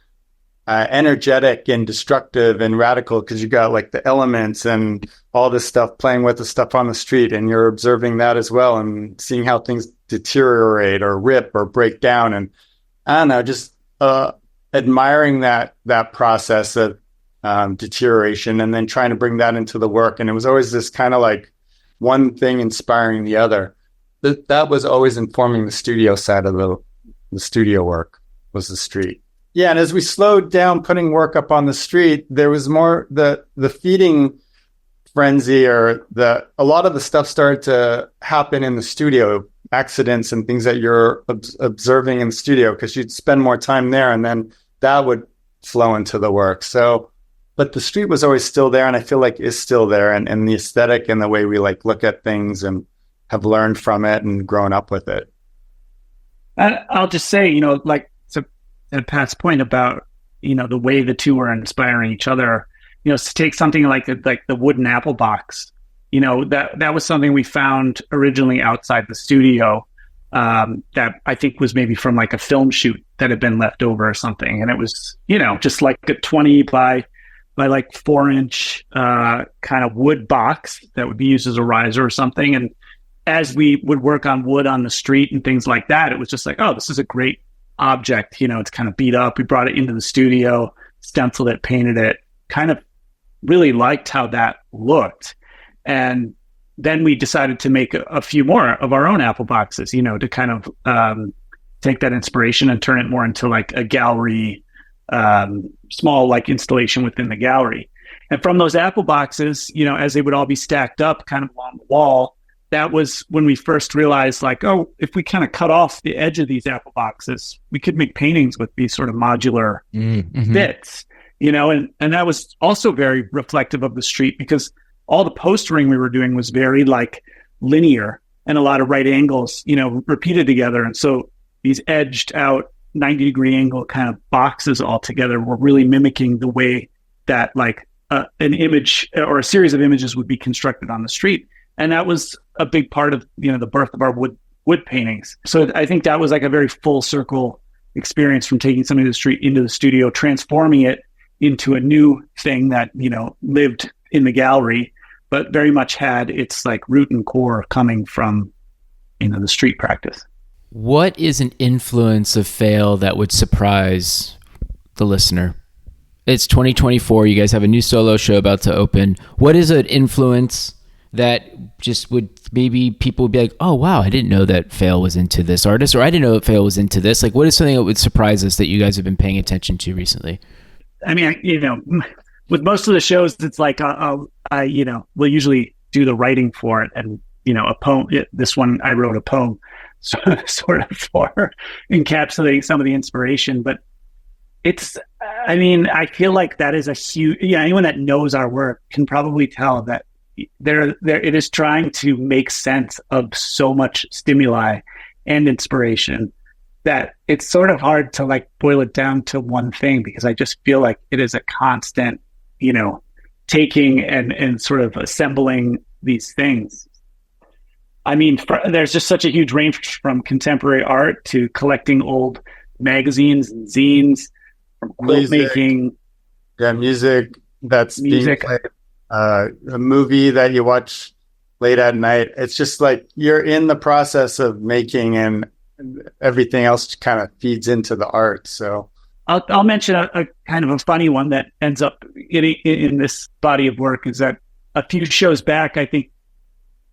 energetic and destructive and radical because you got like the elements and all this stuff playing with the stuff on the street. And you're observing that as well and seeing how things deteriorate or rip or break down. And I don't know, just admiring that process of deterioration and then trying to bring that into the work. And it was always this kind of like one thing inspiring the other. That was always informing the studio side of the studio work was the street. Yeah, and as we slowed down putting work up on the street, there was more the feeding frenzy or a lot of the stuff started to happen in the studio, accidents and things that you're observing in the studio because you'd spend more time there and then that would flow into the work. So, but the street was always still there and I feel like is still there and the aesthetic and the way we like look at things and have learned from it and grown up with it. I'll just say, like to Pat's point about, the way the two are inspiring each other, to take something like the wooden apple box, that was something we found originally outside the studio that I think was maybe from like a film shoot that had been left over or something. And it was, just like a 20 by like 4-inch kind of wood box that would be used as a riser or something. And as we would work on wood on the street and things like that, it was just like, oh, this is a great object. It's kind of beat up. We brought it into the studio, stenciled it, painted it, kind of really liked how that looked. And then we decided to make a few more of our own apple boxes, to kind of take that inspiration and turn it more into like a gallery, small like installation within the gallery. And from those apple boxes, as they would all be stacked up kind of along the wall, that was when we first realized, like, oh, if we kind of cut off the edge of these apple boxes, we could make paintings with these sort of modular bits, and that was also very reflective of the street, because all the postering we were doing was very like linear and a lot of right angles, repeated together. And so these edged out 90-degree angle kind of boxes all together were really mimicking the way that like an image or a series of images would be constructed on the street. And that was a big part of, the birth of our wood paintings. So I think that was like a very full circle experience from taking something to the street into the studio, transforming it into a new thing that, lived in the gallery, but very much had its like root and core coming from, the street practice. What is an influence of FAILE that would surprise the listener? It's 2024. You guys have a new solo show about to open. What is an influence that just would, maybe people would be like, oh, wow, I didn't know that FAILE was into this artist, or I didn't know that FAILE was into this. Like, what is something that would surprise us that you guys have been paying attention to recently? I mean, with most of the shows, it's like, we'll usually do the writing for it. And, a poem, this one, I wrote a poem sort of for encapsulating some of the inspiration. But I feel like that is a huge, anyone that knows our work can probably tell that it is trying to make sense of so much stimuli and inspiration that it's sort of hard to like boil it down to one thing, because I just feel like it is a constant, taking and sort of assembling these things. I mean, there's just such a huge range from contemporary art to collecting old magazines and zines, from quilt making. Yeah, music that's being played, a movie that you watch late at night. It's just like you're in the process of making, and everything else kind of feeds into the art. So I'll mention a kind of a funny one that ends up in this body of work is that a few shows back, I think,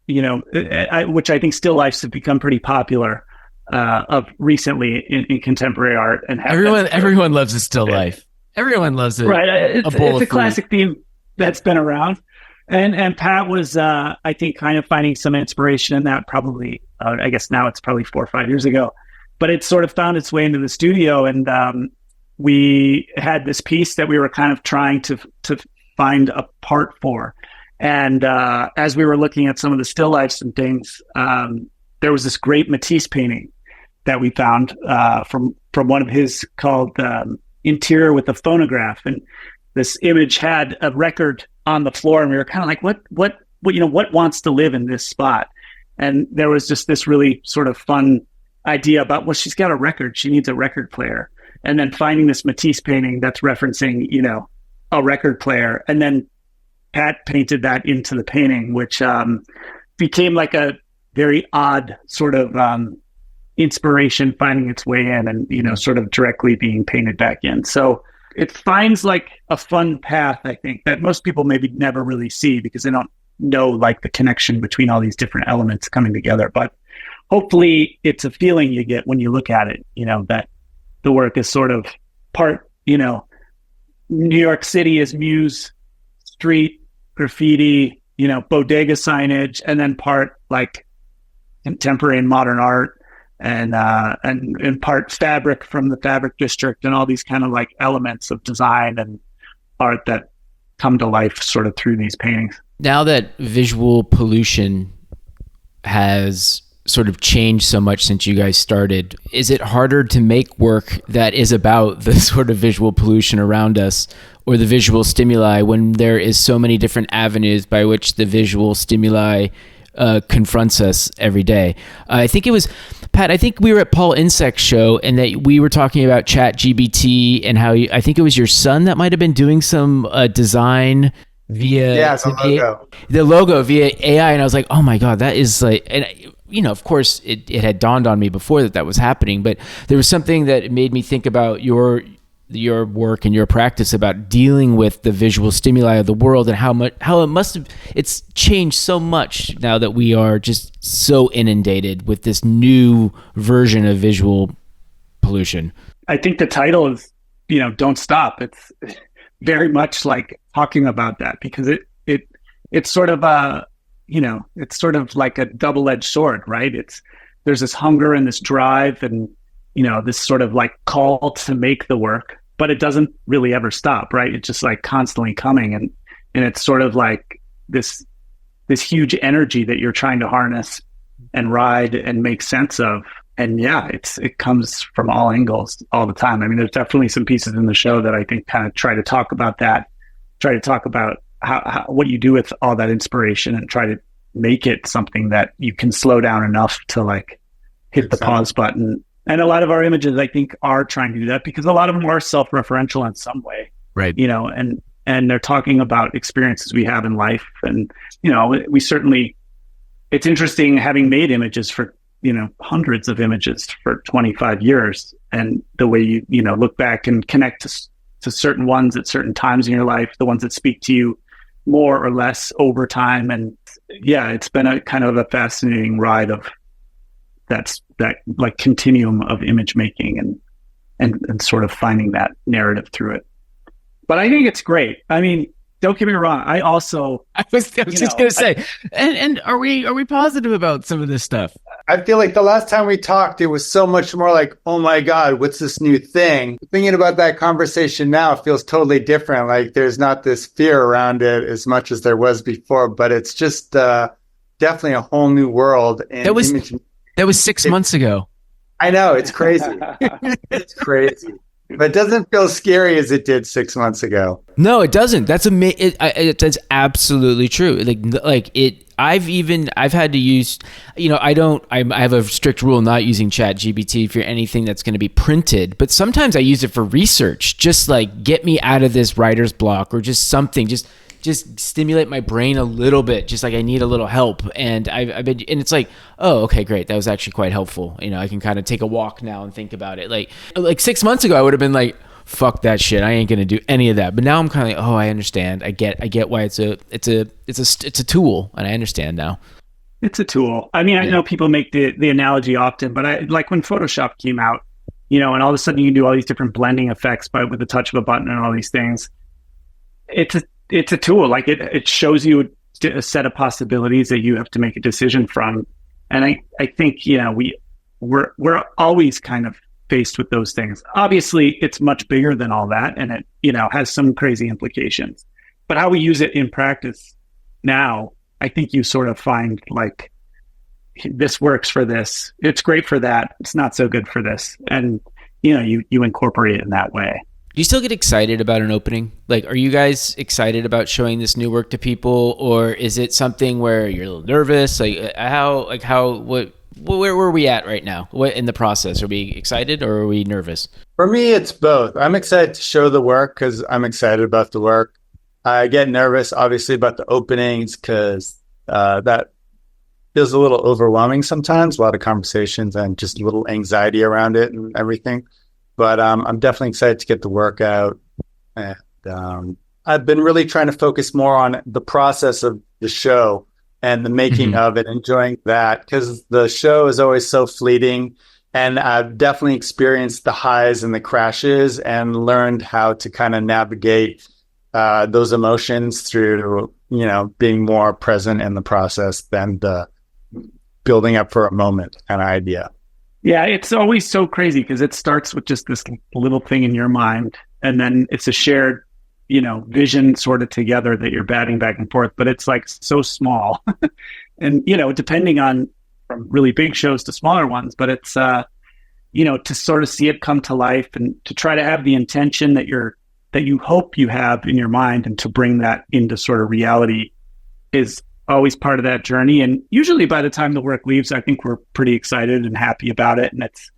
which I think still lifes have become pretty popular of recently in contemporary art, and everyone loves a still life. Everyone loves it. Right, it's a classic theme that's been around, and Pat was I think kind of finding some inspiration in that. Probably, I guess now it's probably 4 or 5 years ago, but it sort of found its way into the studio, and we had this piece that we were kind of trying to find a part for. And as we were looking at some of the still lifes and things, there was this great Matisse painting that we found from one of his called Interior with a Phonograph. And this image had a record on the floor, and we were kind of like, what wants to live in this spot? And there was just this really sort of fun idea about, well, she's got a record, she needs a record player. And then finding this Matisse painting that's referencing, a record player. And then Pat painted that into the painting, which became like a very odd sort of inspiration finding its way in, and sort of directly being painted back in. So it finds like a fun path, I think, that most people maybe never really see because they don't know like the connection between all these different elements coming together. But hopefully it's a feeling you get when you look at it, that the work is sort of part, New York City is muse, street, graffiti, bodega signage, and then part like contemporary and modern art, and part fabric from the fabric district, and all these kind of like elements of design and art that come to life sort of through these paintings. Now that visual pollution has sort of changed so much since you guys started, is it harder to make work that is about the sort of visual pollution around us or the visual stimuli when there is so many different avenues by which the visual stimuli confronts us every day? I think it was, Pat, I think we were at Paul Insect's show, and that we were talking about ChatGPT and how I think it was your son that might have been doing some design via the logo via AI. And I was like, oh my God, that is like, and of course it had dawned on me before that was happening, but there was something that made me think about your work and your practice about dealing with the visual stimuli of the world, and how it's changed so much now that we are just so inundated with this new version of visual pollution. I think the title is, Don't Stop. It's very much like talking about that, because it's sort of it's sort of like a double-edged sword, right? There's this hunger and this drive and, this sort of like call to make the work, but it doesn't really ever stop, right? It's just like constantly coming. And it's sort of like this huge energy that you're trying to harness and ride and make sense of. And yeah, it comes from all angles all the time. I mean, there's definitely some pieces in the show that I think kind of try to talk about how what you do with all that inspiration and try to make it something that you can slow down enough to like hit the pause button. And a lot of our images, I think, are trying to do that because a lot of them are self-referential in some way, right? And they're talking about experiences we have in life. And, we certainly, it's interesting having made images for, hundreds of images for 25 years. And the way you look back and connect to certain ones at certain times in your life, the ones that speak to you more or less over time. And yeah, it's been a kind of a fascinating ride of that like continuum of image making and sort of finding that narrative through it. But I think it's great. I mean, don't get me wrong. I was just going to say, and are we positive about some of this stuff? I feel like the last time we talked, it was so much more like, oh my God, what's this new thing? Thinking about that conversation now feels totally different. Like there's not this fear around it as much as there was before, but it's just definitely a whole new world. And that was 6 months ago. I know, it's crazy. It's crazy. But it doesn't feel scary as it did 6 months ago. No, it doesn't. That's that's absolutely true. Like it. I've had to use, I have a strict rule not using ChatGPT for anything that's going to be printed, but sometimes I use it for research, just like get me out of this writer's block or just something, just stimulate my brain a little bit, just like I need a little help. And and it's like, oh, okay, great. That was actually quite helpful. I can kind of take a walk now and think about it. Like 6 months ago, I would have been like, fuck that shit. I ain't going to do any of that. But now I'm kind of like, oh, I understand. I get why it's a tool, and I understand now. It's a tool. I mean, I know people make the analogy often, but I like when Photoshop came out, and all of a sudden you can do all these different blending effects with the touch of a button and all these things. It's a tool. Like it shows you a set of possibilities that you have to make a decision from. And I think, we're always kind of faced with those things. Obviously, it's much bigger than all that, and it, has some crazy implications. But how we use it in practice now, I think you sort of find like, this works for this. It's great for that. It's not so good for this. And, you incorporate it in that way. Do you still get excited about an opening? Like, are you guys excited about showing this new work to people, or is it something where you're a little nervous? Where are we at right now? What in the process? Are we excited or are we nervous? For me, it's both. I'm excited to show the work because I'm excited about the work. I get nervous, obviously, about the openings because that feels a little overwhelming sometimes, a lot of conversations and just a little anxiety around it and everything. But I'm definitely excited to get the work out. And I've been really trying to focus more on the process of the show and the making of it, enjoying that, because the show is always so fleeting. And I've definitely experienced the highs and the crashes and learned how to kind of navigate those emotions through, being more present in the process than the building up for a moment kind of idea. Yeah, it's always so crazy because it starts with just this little thing in your mind, and then it's a shared, vision sort of together that you're batting back and forth, but it's like so small. And, depending on from really big shows to smaller ones, but it's, to sort of see it come to life and to try to have the intention that you hope you have in your mind and to bring that into sort of reality is always part of that journey. And usually by the time the work leaves, I think we're pretty excited and happy about it. And it's,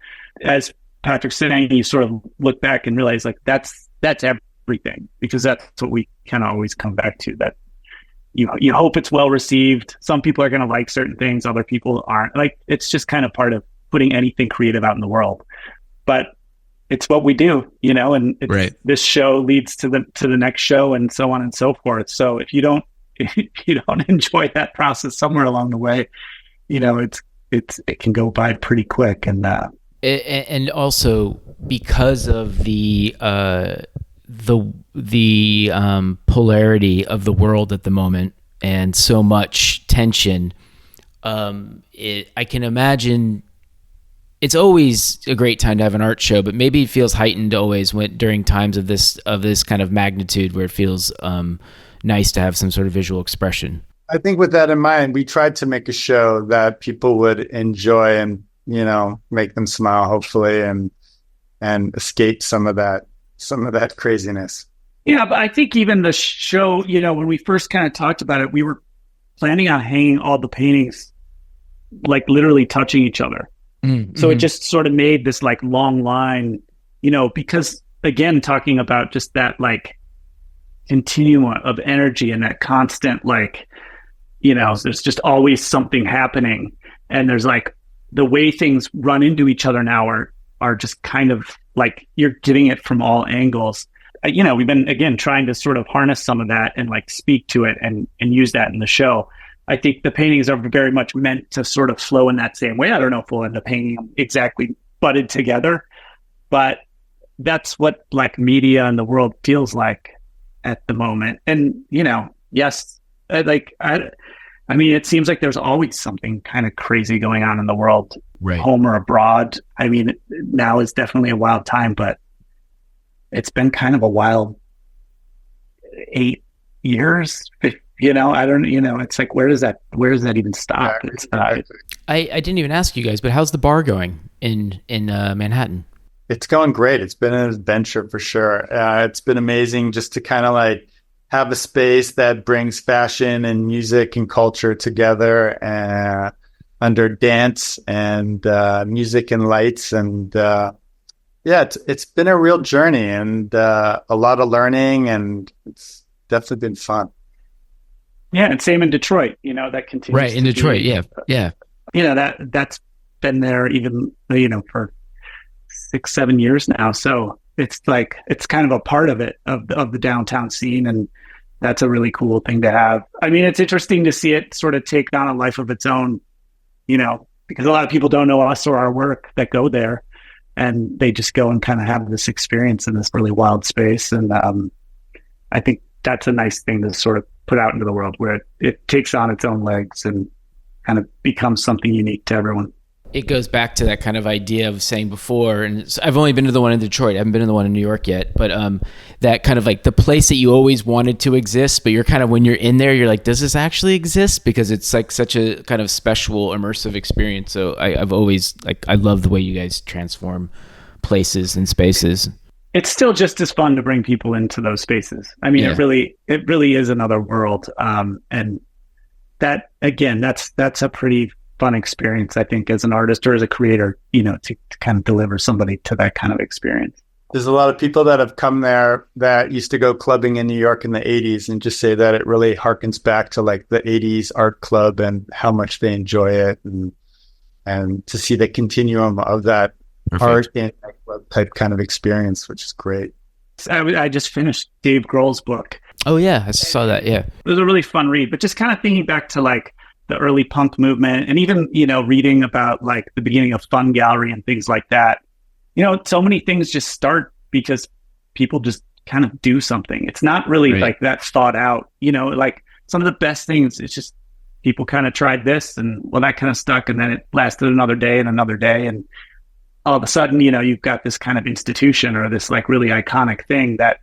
as Patrick's saying, you sort of look back and realize like that's everything, because that's what we kind of always come back to, that you hope it's well received. Some people are going to like certain things, other people aren't. Like, it's just kind of part of putting anything creative out in the world. But it's what we do, and right. This show leads to the next show and so on and so forth. So if you don't enjoy that process somewhere along the way, it can go by pretty quick. And also because of the polarity of the world at the moment, and so much tension. I can imagine it's always a great time to have an art show, but maybe it feels heightened always during times of this kind of magnitude, where it feels nice to have some sort of visual expression. I think with that in mind, we tried to make a show that people would enjoy and, make them smile, hopefully, and escape some of that craziness. Yeah, but I think even the show, when we first kind of talked about it, we were planning on hanging all the paintings like literally touching each other. Mm-hmm. So it just sort of made this like long line, because again, talking about just that like continuum of energy and that constant like, there's just always something happening. And there's like the way things run into each other now are just kind of like you're getting it from all angles. We've been, again, trying to sort of harness some of that and like speak to it and use that in the show. I think the paintings are very much meant to sort of flow in that same way. I don't know if we'll end up painting them exactly butted together, but that's what like media and the world feels like at the moment. And, yes, I mean, it seems like there's always something kind of crazy going on in the world, right, home or abroad. I mean, now is definitely a wild time, but it's been kind of a wild 8 years. It's like, where does that even stop? I didn't even ask you guys, but how's the bar going in Manhattan? It's going great. It's been an adventure for sure. It's been amazing just to kind of like have a space that brings fashion and music and culture together under dance and music and lights. And it's been a real journey and a lot of learning, and it's definitely been fun. Yeah, and same in Detroit, that continues. Right, in Detroit, yeah. That's been there even, for 6-7 years now. So it's like, it's kind of a part of it, of the downtown scene. And that's a really cool thing to have. I mean, it's interesting to see it sort of take on a life of its own, because a lot of people don't know us or our work that go there, and they just go and kind of have this experience in this really wild space. And I think that's a nice thing to sort of put out into the world, where it takes on its own legs and kind of becomes something unique to everyone. It goes back to that kind of idea of saying before, and I've only been to the one in Detroit. I haven't been to the one in New York yet, but that kind of like the place that you always wanted to exist, but you're kind of, when you're in there, you're like, does this actually exist? Because it's like such a kind of special, immersive experience. So I've always I love the way you guys transform places and spaces. It's still just as fun to bring people into those spaces. I mean, it really is another world. And that, again, that's a pretty fun experience, I think, as an artist or as a creator, to kind of deliver somebody to that kind of experience. There's a lot of people that have come there that used to go clubbing in New York in the 80s and just say that it really harkens back to like the 80s art club and how much they enjoy it, and to see the continuum of that art and club type kind of experience, which is great. I just finished Dave Grohl's book. Oh yeah, I saw that. Yeah, it was a really fun read, but just kind of thinking back to like the early punk movement, and even reading about like the beginning of Fun Gallery and things like that. So many things just start because people just kind of do something. It's not really like that thought out. Like some of the best things, it's just people kind of tried this, and well, that kind of stuck, and then it lasted another day, and all of a sudden, you've got this kind of institution or this like really iconic thing that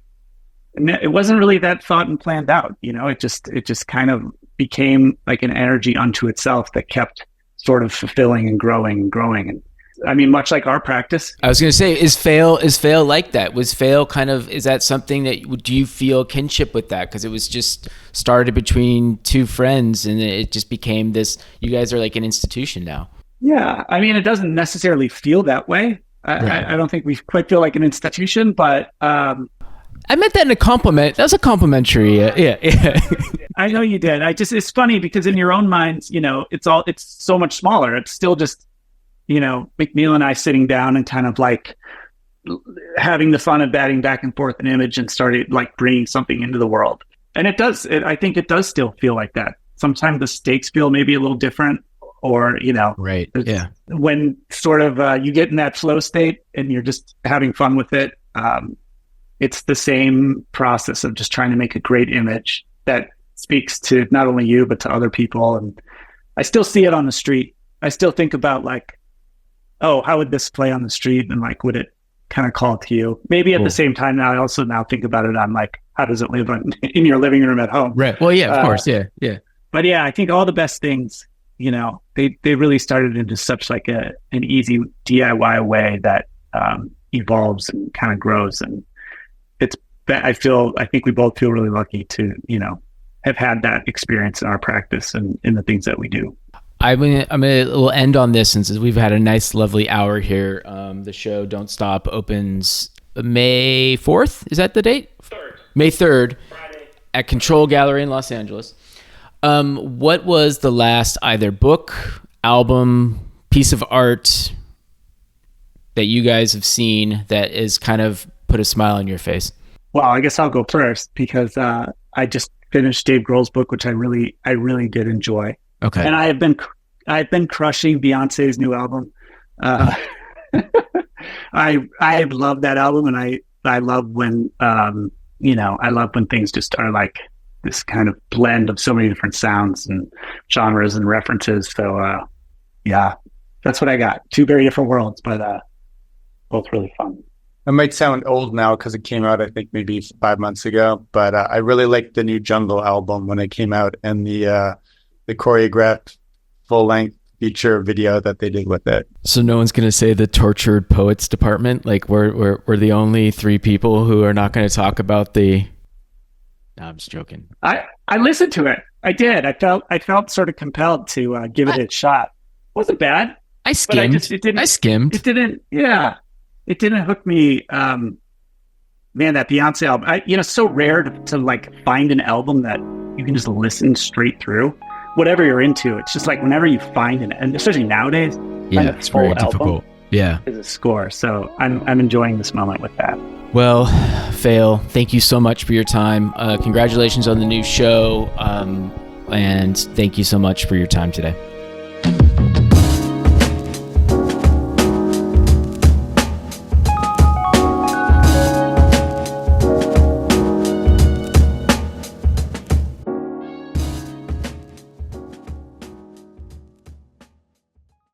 it wasn't really that thought and planned out. It just kind of became like an energy unto itself that kept sort of fulfilling and growing and growing. And I mean, much like our practice. I was going to say, is FAILE like that? Was FAILE kind of, is that something that, do you feel kinship with that? Because it was just started between two friends and it just became this, you guys are like an institution now. Yeah. I mean, it doesn't necessarily feel that way. I don't think we quite feel like an institution, but I meant that in a compliment. That was a complimentary. Yeah. I know you did. It's funny because in your own minds, it's so much smaller. It's still just, McNeil and I sitting down and kind of like having the fun of batting back and forth an image and started like bringing something into the world. And it does. I think it does still feel like that. Sometimes the stakes feel maybe a little different, or, right. Yeah. When sort of you get in that flow state and you're just having fun with it. It's the same process of just trying to make a great image that speaks to not only you, but to other people. And I still see it on the street. I still think about like, oh, how would this play on the street? And like, would it kind of call to you? Maybe at the same time now, I also now think about it on like, how does it live in your living room at home? Right. Well, yeah, of course. Yeah. Yeah. But yeah, I think all the best things, you know, they really started into such like an easy DIY way that evolves and kind of grows. And I think we both feel really lucky to, you know, have had that experience in our practice and in the things that we do. We'll end on this since we've had a nice, lovely hour here. The show Don't Stop opens May 4th. Is that the date? 3rd. May 3rd. Friday. At Control Gallery in Los Angeles. What was the last either book, album, piece of art that you guys have seen that has kind of put a smile on your face? Well, I guess I'll go first because I just finished Dave Grohl's book, which I really did enjoy. Okay. And I've been crushing Beyonce's new album. I love that album, and I love when I love when things just are like this kind of blend of so many different sounds and genres and references. So yeah, that's what I got. Two very different worlds, but both really fun. It might sound old now because it came out, I think, maybe 5 months ago. But I really liked the new Jungle album when it came out, and the choreographed full-length feature video that they did with it. So no one's going to say the Tortured Poets Department? Like we're the only three people who are not going to talk about the... No, I'm just joking. I listened to it. I did. I felt sort of compelled to give it a shot. Wasn't bad. I skimmed. I skimmed. It didn't. Yeah, it didn't hook me. Man, that Beyonce album. It's so rare to like find an album that you can just listen straight through. Whatever you're into, it's just like whenever you find and especially nowadays, yeah, it's very difficult. Yeah, is a score. So I'm enjoying this moment with that. Well, FAILE, thank you so much for your time. Congratulations on the new show, and thank you so much for your time today.